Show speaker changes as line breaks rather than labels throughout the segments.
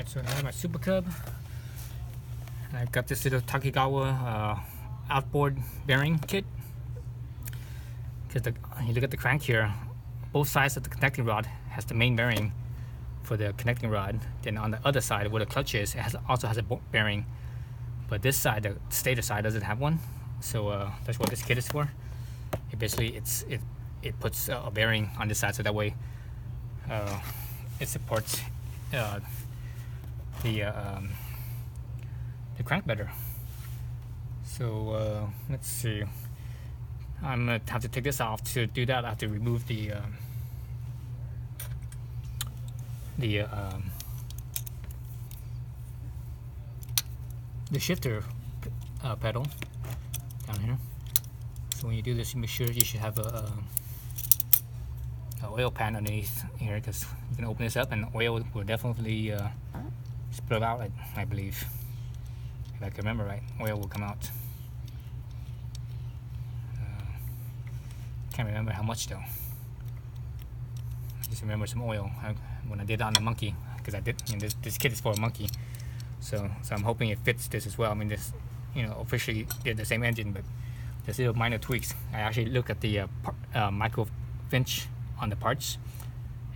Alright, so now I have my SuperCub. I got this little Takegawa outboard bearing kit. Because you look at the crank here, both sides of the connecting rod has the main bearing for the connecting rod. Then on the other side where the clutch is, it also has a bearing. But this side, the stator side, doesn't have one. So that's what this kit is for. It basically it puts a bearing on this side, so that way it supports the crank better. So let's see. I'm gonna have to take this off. To do that, I have to remove the shifter pedal down here. So when you do this, you make sure you should have a oil pan underneath here, because you can open this up and oil will definitely spill out. I believe, if I can remember right, oil will come out. Can't remember how much though. I just remember some oil when I did it on the monkey, because I did. This kit is for a monkey, so I'm hoping it fits this as well. I mean, this, officially did the same engine, but there's little minor tweaks. I actually look at the micro pinch on the parts,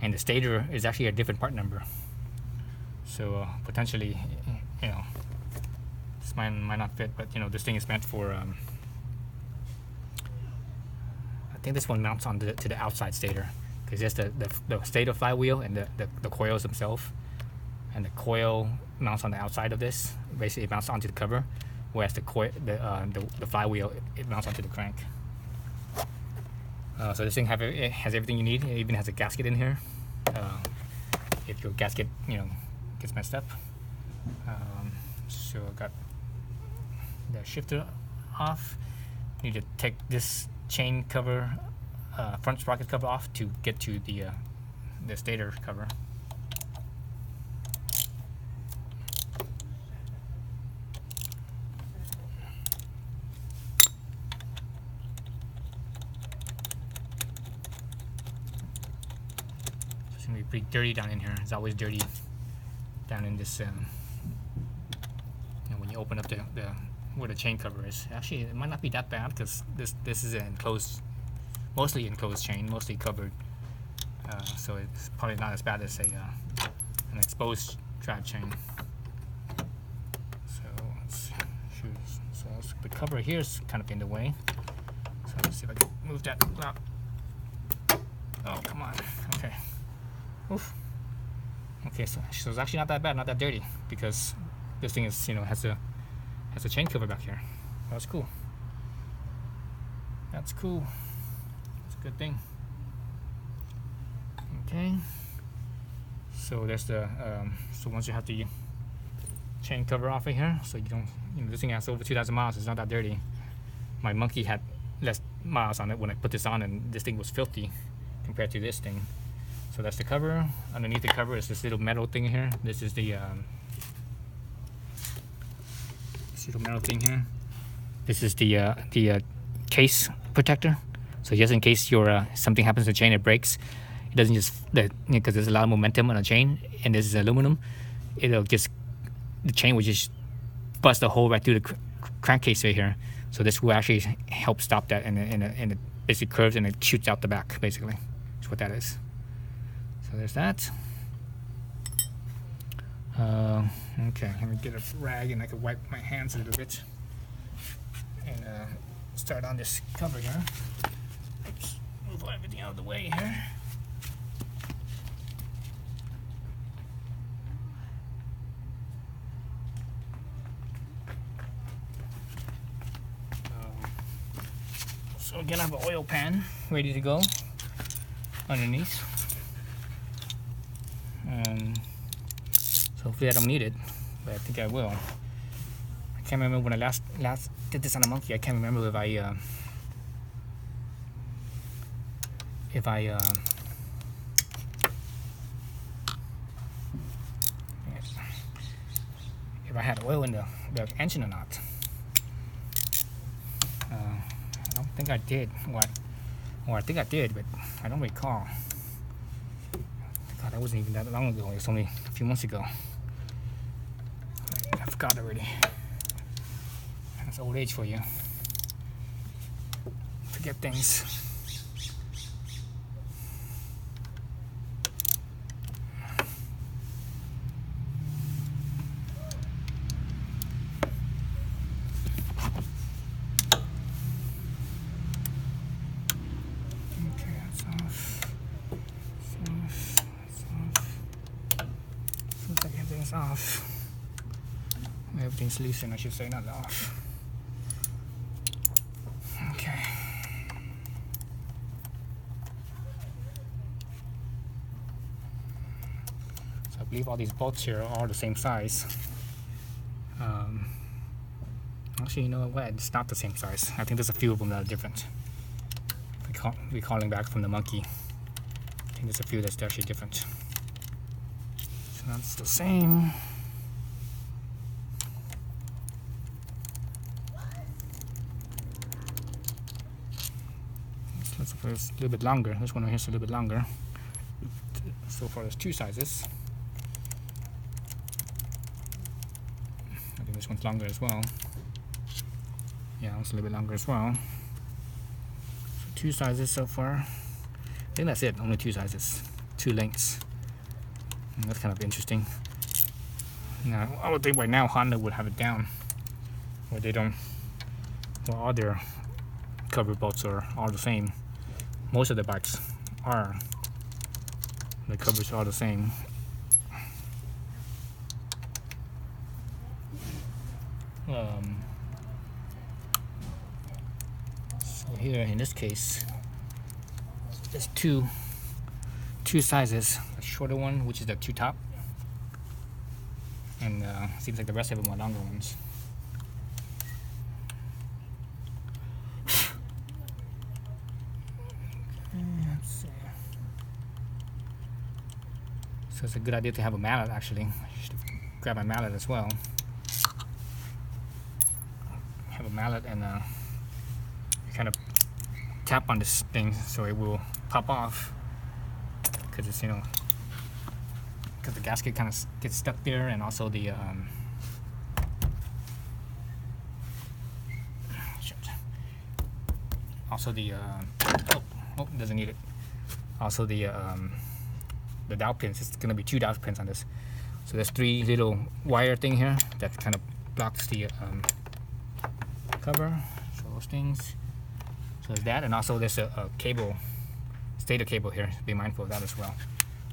and the stator is actually a different part number. So potentially, this might not fit, but this thing is meant for. I think this one mounts on to the outside stator, because there's the stator flywheel and the coils themselves, and the coil mounts on the outside of this. Basically, it mounts onto the cover, whereas the flywheel it mounts onto the crank. So this thing it has everything you need. It even has a gasket in here. If your gasket gets messed up. So I got the shifter off. Need to take this chain cover, front sprocket cover off to get to the stator cover. It's gonna be pretty dirty down in here. It's always dirty down in this. When you open up the where the chain cover is. Actually, it might not be that bad, because this is an enclosed, mostly enclosed chain, mostly covered. So it's probably not as bad as an exposed trap chain. So let's choose. So the cover here is kind of in the way. So let's see if I can move that out. Oh, come on. Okay. Oof. Okay, so it's actually not that bad, not that dirty, because this thing is has a chain cover back here. That's cool. That's cool. That's a good thing. Okay. So there's the so once you have the chain cover off of here, so you don't this thing has over 2,000 miles. It's not that dirty. My monkey had less miles on it when I put this on, and this thing was filthy compared to this thing. So that's the cover. Underneath the cover is this little metal thing here. This is the little metal thing here. This is the case protector. So just in case your something happens to the chain, it breaks. It doesn't just because there's a lot of momentum on the chain, and this is aluminum. It'll just the chain will just bust a hole right through the crankcase right here. So this will actually help stop that, and it basically curves and it shoots out the back. Basically, that's what that is. So there's that. Okay, let me get a rag and I can wipe my hands a little bit and start on this cover here. Oops, move everything out of the way here. So again, I have an oil pan ready to go underneath. Hopefully I don't need it, but I think I will. I can't remember when I last did this on a monkey. I can't remember if I had oil in the engine or not. I don't think I did. Or I think I did, but I don't recall. God, that wasn't even that long ago. It was only a few months ago. guard already. That's old age for you. Forget things. Off. Everything's loosened, I should say, not off. Okay. So I believe all these bolts here are all the same size. Actually, you know what? It's not the same size. I think there's a few of them that are different. Recalling back from the monkey, I think there's a few that's actually different. That's the same. This looks like it's a little bit longer. This one right here is a little bit longer. So far, there's two sizes. I think this one's longer as well. Yeah, it's a little bit longer as well. So two sizes so far. I think that's it. Only two sizes, two lengths. That's kind of interesting. Now, I would think right now Honda would have it down, where they don't. Well, all their cover bolts are all the same. Most of the bikes are. The covers are all the same. So here, in this case, there's two sizes. A shorter one, which is the two top, and seems like the rest of them are longer ones. Let's see. So it's a good idea to have a mallet. Actually, I should grab my mallet as well. Have a mallet and kind of tap on this thing so it will pop off. Because it's, you know, because the gasket kind of gets stuck there, and also the doesn't need it. Also the dowel pins. It's gonna be two dowel pins on this. So there's three little wire thing here that kind of blocks the cover. So those things. So there's that, and also there's a cable. Stator cable here. Be mindful of that as well.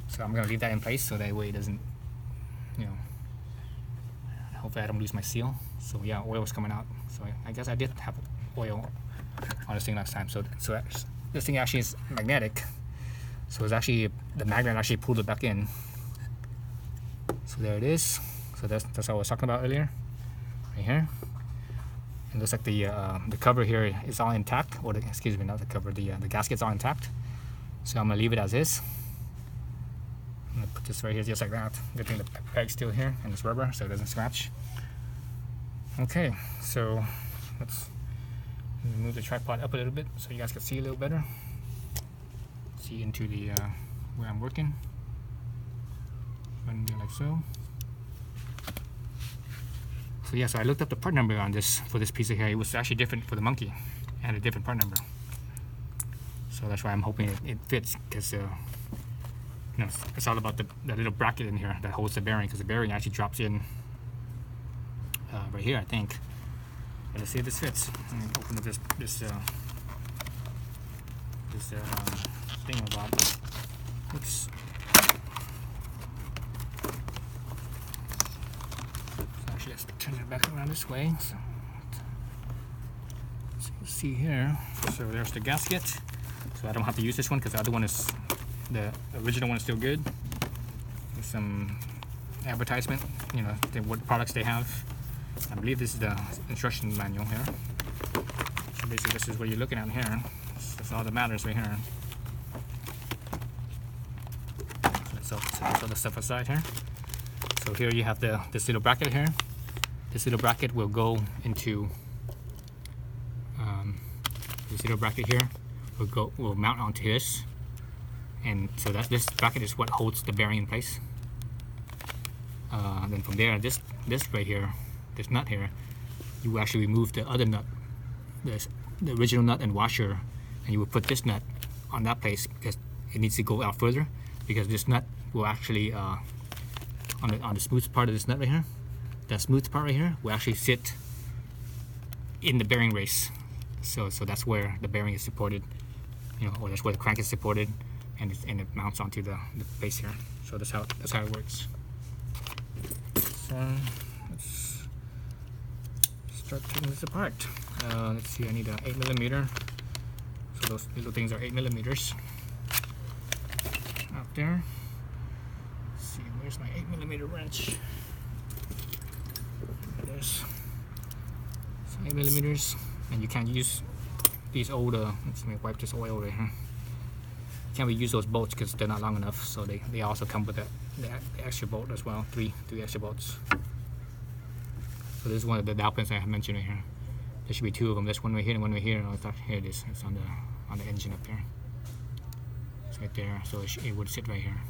So I'm gonna leave that in place so that way it doesn't, you know, hopefully I don't lose my seal. So yeah, oil was coming out. So I guess I did have oil on this thing last time. So this thing actually is magnetic. So it's actually, the magnet actually pulled it back in. So there it is. So that's what I was talking about earlier, right here. It looks like the cover here is all intact, or excuse me, not the cover, the gasket's all intact. So I'm gonna leave it as is. I'm gonna put this right here just like that. Good thing the peg's still here and it's rubber so it doesn't scratch. Okay, so let's move the tripod up a little bit so you guys can see a little better. See into the where I'm working. Run like so. So yeah, so I looked up the part number on this for this piece of here. It was actually different for the monkey. It had a different part number. So that's why I'm hoping it fits, because you know, it's all about the little bracket in here that holds the bearing, because the bearing actually drops in right here, I think. But let's see if this fits. I'm gonna open up this thing about. Oops. So actually, let's turn it back around this way. So you see here. So there's the gasket. So I don't have to use this one because the other one is, the original one is still good. There's some advertisement, you know, what products they have. I believe this is the instruction manual here. So basically this is what you're looking at here. That's all that matters right here. So let's set all the stuff aside here. So here you have this little bracket here. This little bracket will go into this little bracket here. Will mount onto this, and so this bracket is what holds the bearing in place. Then from there, this right here this nut here, you actually remove the other nut, the original nut and washer, and you will put this nut on that place because it needs to go out further, because this nut will actually on the smooth part of this nut right here, that smooth part right here will actually sit in the bearing race. So that's where the bearing is supported, you know, or that's where the crank is supported, and it mounts onto the base here. So that's how it works. So let's start taking this apart. Let's see, I need an 8mm. So those little things are 8mm out there. Let's see, where's my 8mm wrench? There it is. So 8mm, and you can't use these old. Let me wipe this oil over here. You can't use those bolts because they're not long enough. So they also come with the extra bolt as well. Three extra bolts. So this is one of the dowel pins I have mentioned right here. There should be two of them. There's one right here and one right here. I thought, here it is. It's on the engine up there. It's right there. So it would sit right here.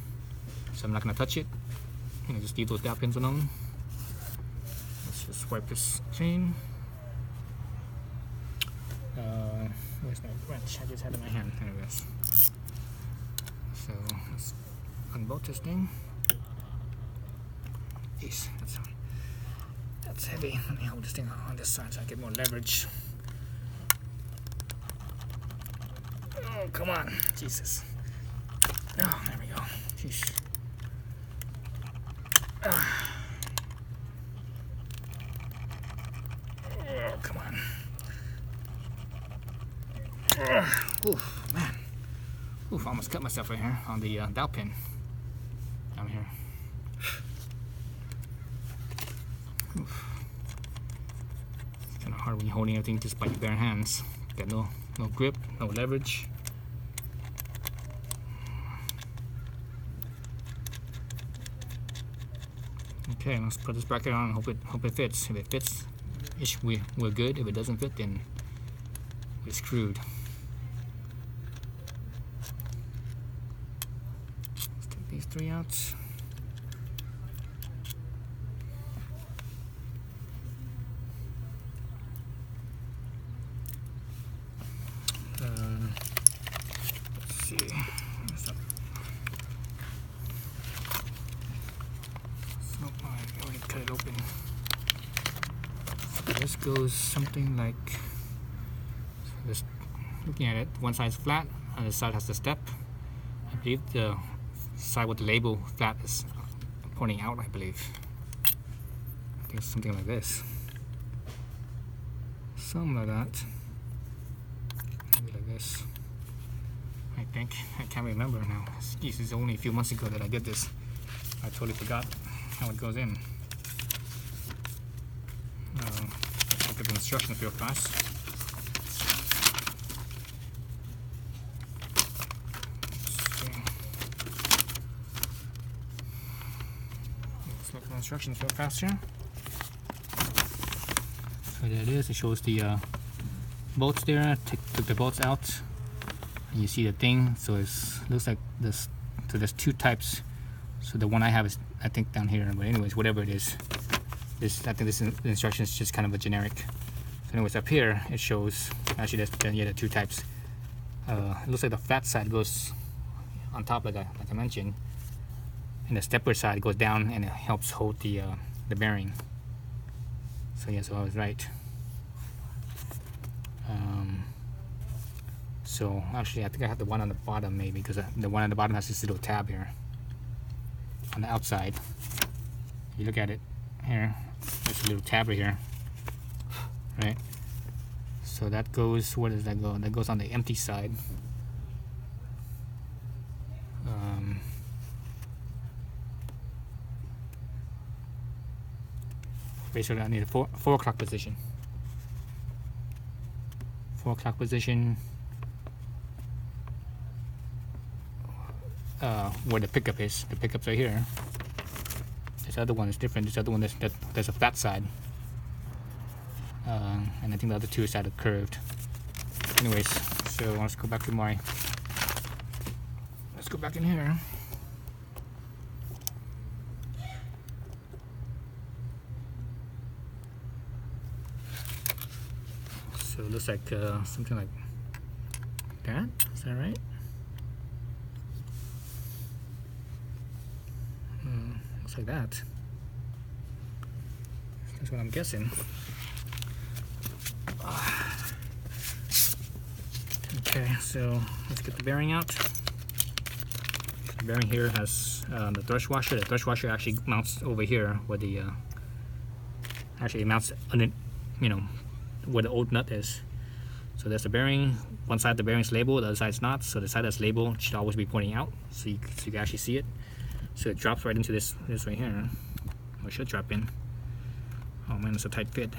So I'm not gonna touch it. I'm gonna just leave those dowel pins alone. Let's just wipe this clean. Where's my wrench? I just had it in my hand. There it is. So let's unbolt this thing. Jeez, that's heavy. Let me hold this thing on this side so I get more leverage. Oh, come on. Jesus. Oh, there we go. Jeez. Oh, come on. Oof, man. Oof, I almost cut myself right here on the dowel pin down here. Oof. It's kind of hard when you're holding everything just by your bare hands. Got no grip, no leverage. Okay, let's put this bracket on and hope it fits. If it fits, we're good. If it doesn't fit, then we're screwed. Let's take these three out. Let's see. I already cut it open. So this goes something like this. Looking at it, one side is flat, and the side has the step. I believe the side with the label flat is pointing out. I believe. I think it's something like this. Something like that. Maybe like this. I think. I can't remember now. This is only a few months ago that I did this. I totally forgot how it goes in. Let's look at the instructions real fast. Let's look at the instructions real fast here. So there it is. It shows the bolts there. Took the bolts out, and you see the thing. So it looks like this. So there's two types. So the one I have is, I think, down here. But anyways, whatever it is, I think this instruction is just kind of a generic. So anyways, up here it shows, actually there's the two types. It looks like the flat side goes on top, like I mentioned, and the stepper side goes down, and it helps hold the bearing. So yeah, so I was right. So actually, I think I have the one on the bottom maybe, because the one on the bottom has this little tab here on the outside. If you look at it here, there's a little tab right here, right? So that goes, where does that go? That goes on the empty side. Basically, I need a 4 o'clock position. 4 o'clock position. Where the pickup is. The pickup's right here. This other one is different. This other one, there's a flat side. And I think the other two sides are curved. Anyways, so let's go back to let's go back in here. So it looks like something like that. Is that right? Looks like that. That's what I'm guessing. Okay, so let's get the bearing out. The bearing here has the thrust washer. The thrust washer actually mounts over here where the actually it mounts under, you know, where the old nut is. So there's the bearing. One side the bearing is labeled, the other side's not. So the side that's labeled should always be pointing out, so you can actually see it. So it drops right into this right here. Or it should drop in. Oh man, it's a tight fit.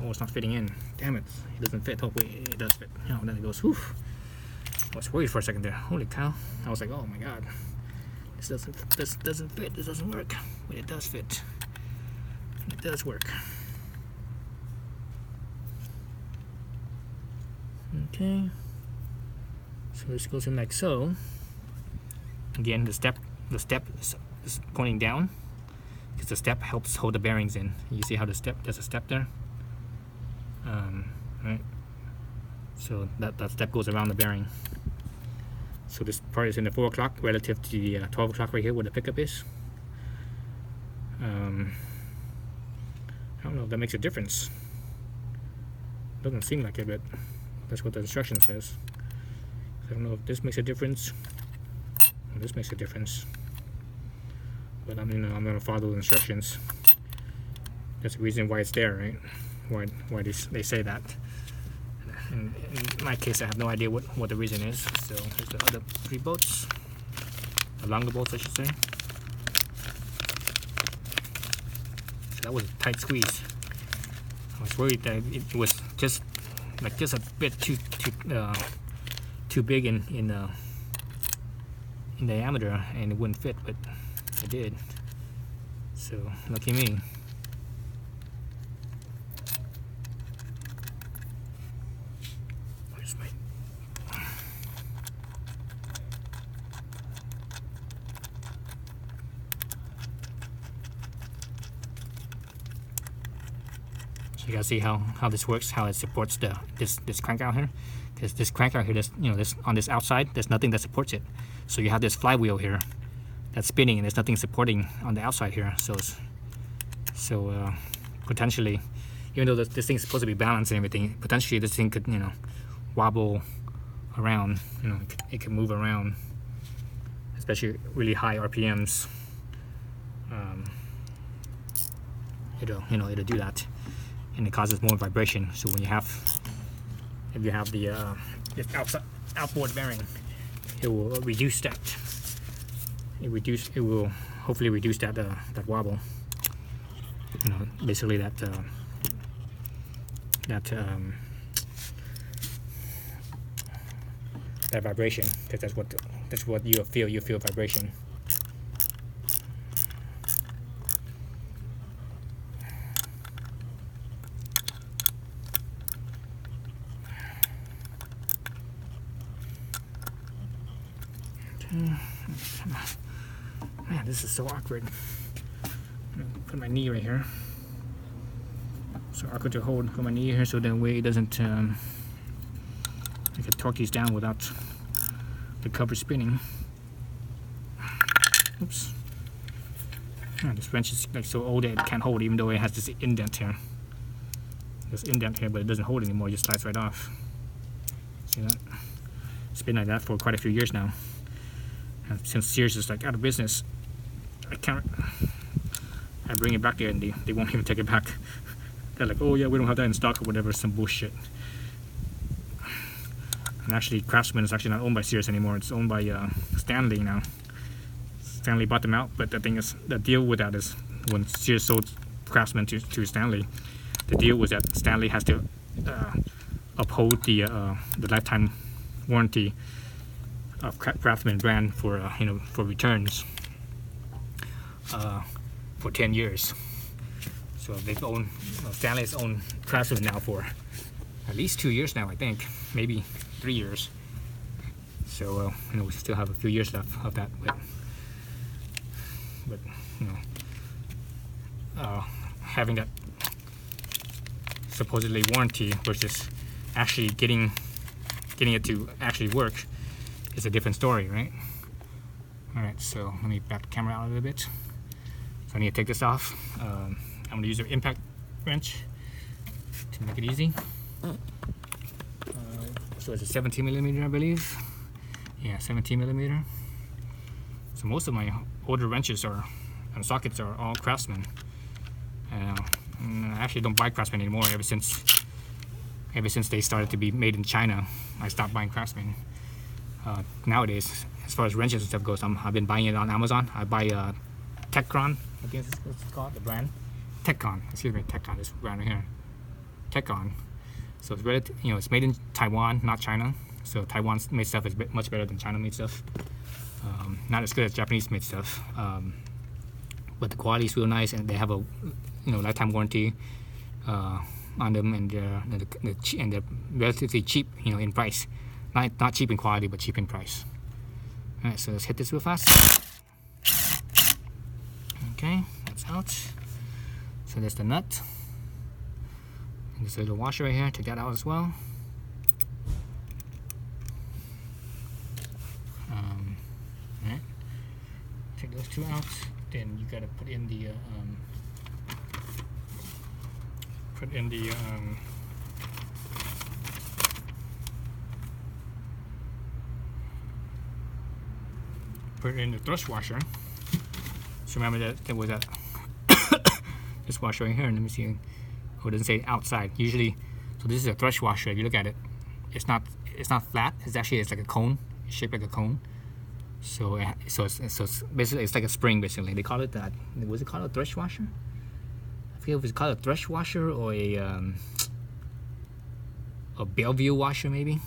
Oh, it's not fitting in. Damn it, it doesn't fit. Oh wait, it does fit. Oh, then it goes. Whew. I was worried for a second there. Holy cow! I was like, oh my god, this doesn't fit. This doesn't work. But it does fit. It does work. Okay, so this goes in like so. Again, the step is pointing down because the step helps hold the bearings in. You see how there's a step there, right? So that step goes around the bearing. So this part is in the 4 o'clock relative to the 12 o'clock right here where the pickup is. I don't know if that makes a difference. Doesn't seem like it, but that's what the instruction says. I don't know if this makes a difference or this makes a difference, but I'm gonna follow the instructions. That's the reason why it's there, right? Why they say that. And in my case, I have no idea what the reason is. So here's the other 3 bolts, the longer bolts, I should say. So that was a tight squeeze. I was worried that it was just a bit too big in diameter and it wouldn't fit, but it did. So lucky me. Where's my? So you guys see how this works, how it supports this crank out here. Because this crank out here, this on this outside, there's nothing that supports it. So you have this flywheel here that's spinning, and there's nothing supporting on the outside here. So potentially, even though this thing's supposed to be balanced and everything, potentially this thing could wobble around. It can move around, especially really high RPMs. It'll do that, and it causes more vibration. So when if you have the outboard bearing, it will reduce that. It will hopefully reduce that wobble. Basically that vibration. Because that's what you feel. You feel vibration. Man, this is so awkward. Put my knee right here. So awkward to hold my knee here, so that way it doesn't. I can torque these down without the cover spinning. Oops. This wrench is like so old that it can't hold, even though it has this indent here. This indent here, but it doesn't hold anymore. It just slides right off. See that? It's been like that for quite a few years now. And since Sears is like out of business, I bring it back there and they won't even take it back. They're like, oh yeah, we don't have that in stock or whatever, some bullshit. And actually, Craftsman is actually not owned by Sears anymore. It's owned by Stanley now. Stanley bought them out, but the thing is, the deal with that is when Sears sold Craftsman to Stanley, the deal was that Stanley has to uphold the lifetime warranty of Craftsman brand for for returns for 10 years. So they've owned Stanley's owned Craftsman now for at least 2 years now, I think, maybe 3 years. So we still have a few years left of that, but having that supposedly warranty versus actually getting it to actually work is a different story, right? All right, so let me back the camera out a little bit. So I need to take this off. I'm going to use an impact wrench to make it easy. So it's a 17 millimeter, I believe. Yeah, 17 millimeter. So most of my older wrenches and sockets are all Craftsman. I actually don't buy Craftsman anymore. Ever since they started to be made in China, I stopped buying Craftsman. Nowadays, as far as wrenches and stuff goes, I've been buying it on Amazon. I buy Techron, I guess that's what it's called, the brand. Techcon, excuse me, Techcon, this brand right here. Techcon. So it's relative, it's made in Taiwan, not China. So Taiwan's made stuff is much better than China made stuff. Not as good as Japanese made stuff, but the quality is real nice, and they have a lifetime warranty on them, and they're relatively cheap, in price. Not cheap in quality, but cheap in price. All right, so let's hit this real fast. Okay, that's out. So there's the nut. And there's a little washer right here. Take that out as well. Alright. Take those two out. Then you gotta put in the thrust washer. So remember that there was a this washer right here, and let me see. Oh, it doesn't say outside. Usually, so this is a thrust washer. If you look at it, it's not flat. It's like a cone. It's shaped like a cone. So it's basically it's like a spring. Basically, they call it that. Was it called a thrust washer? I forget if it's called a thrust washer or a Bellevue washer maybe,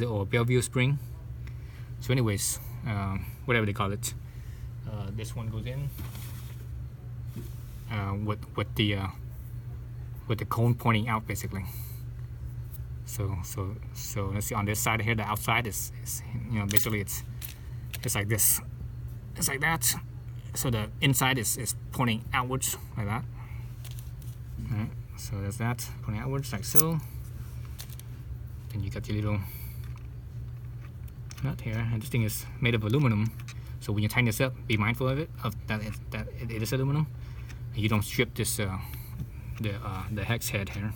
or a Bellevue spring. So anyways, whatever they call it. This one goes in with the cone pointing out, basically. So let's see, on this side here, the outside is basically it's like this. It's like that. So the inside is pointing outwards like that. All right. So there's that pointing outwards like so. Then you got your little nut here, and this thing is made of aluminum. So when you tighten this up, be mindful of it, that it is aluminum. You don't strip this the hex head here.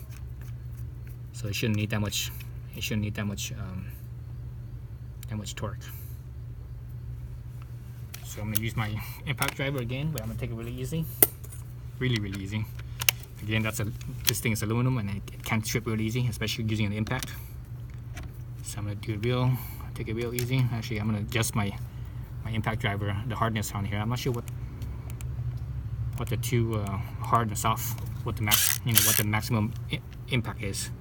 So it shouldn't need that much. It shouldn't need that much torque. So I'm gonna use my impact driver again, but I'm gonna take it really easy, really easy. Again, this thing is aluminum, and it can't strip really easy, especially using an impact. So I'm gonna take it real easy. Actually, I'm gonna adjust my impact driver, the hardness on here. I'm not sure what the two hard and soft, what the maximum impact is.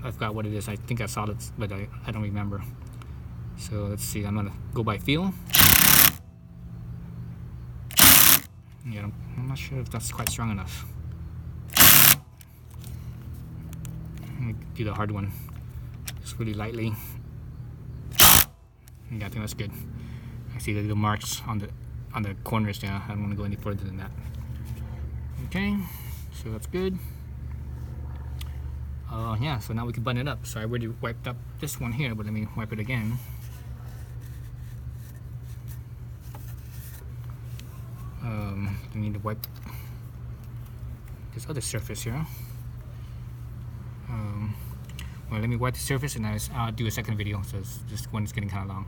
I forgot what it is. I think I saw it, but I don't remember. So let's see. I'm gonna go by feel. Yeah, I'm not sure if that's quite strong enough. Let me do the hard one, just really lightly. Yeah, I think that's good. I see the little marks on the corners there. I don't want to go any further than that. Okay, so that's good. Yeah, so now we can button it up. So I already wiped up this one here, but let me wipe it again. I need to wipe this other surface here. Well, let me wipe the surface, and I'll do a second video. So this one is getting kind of long.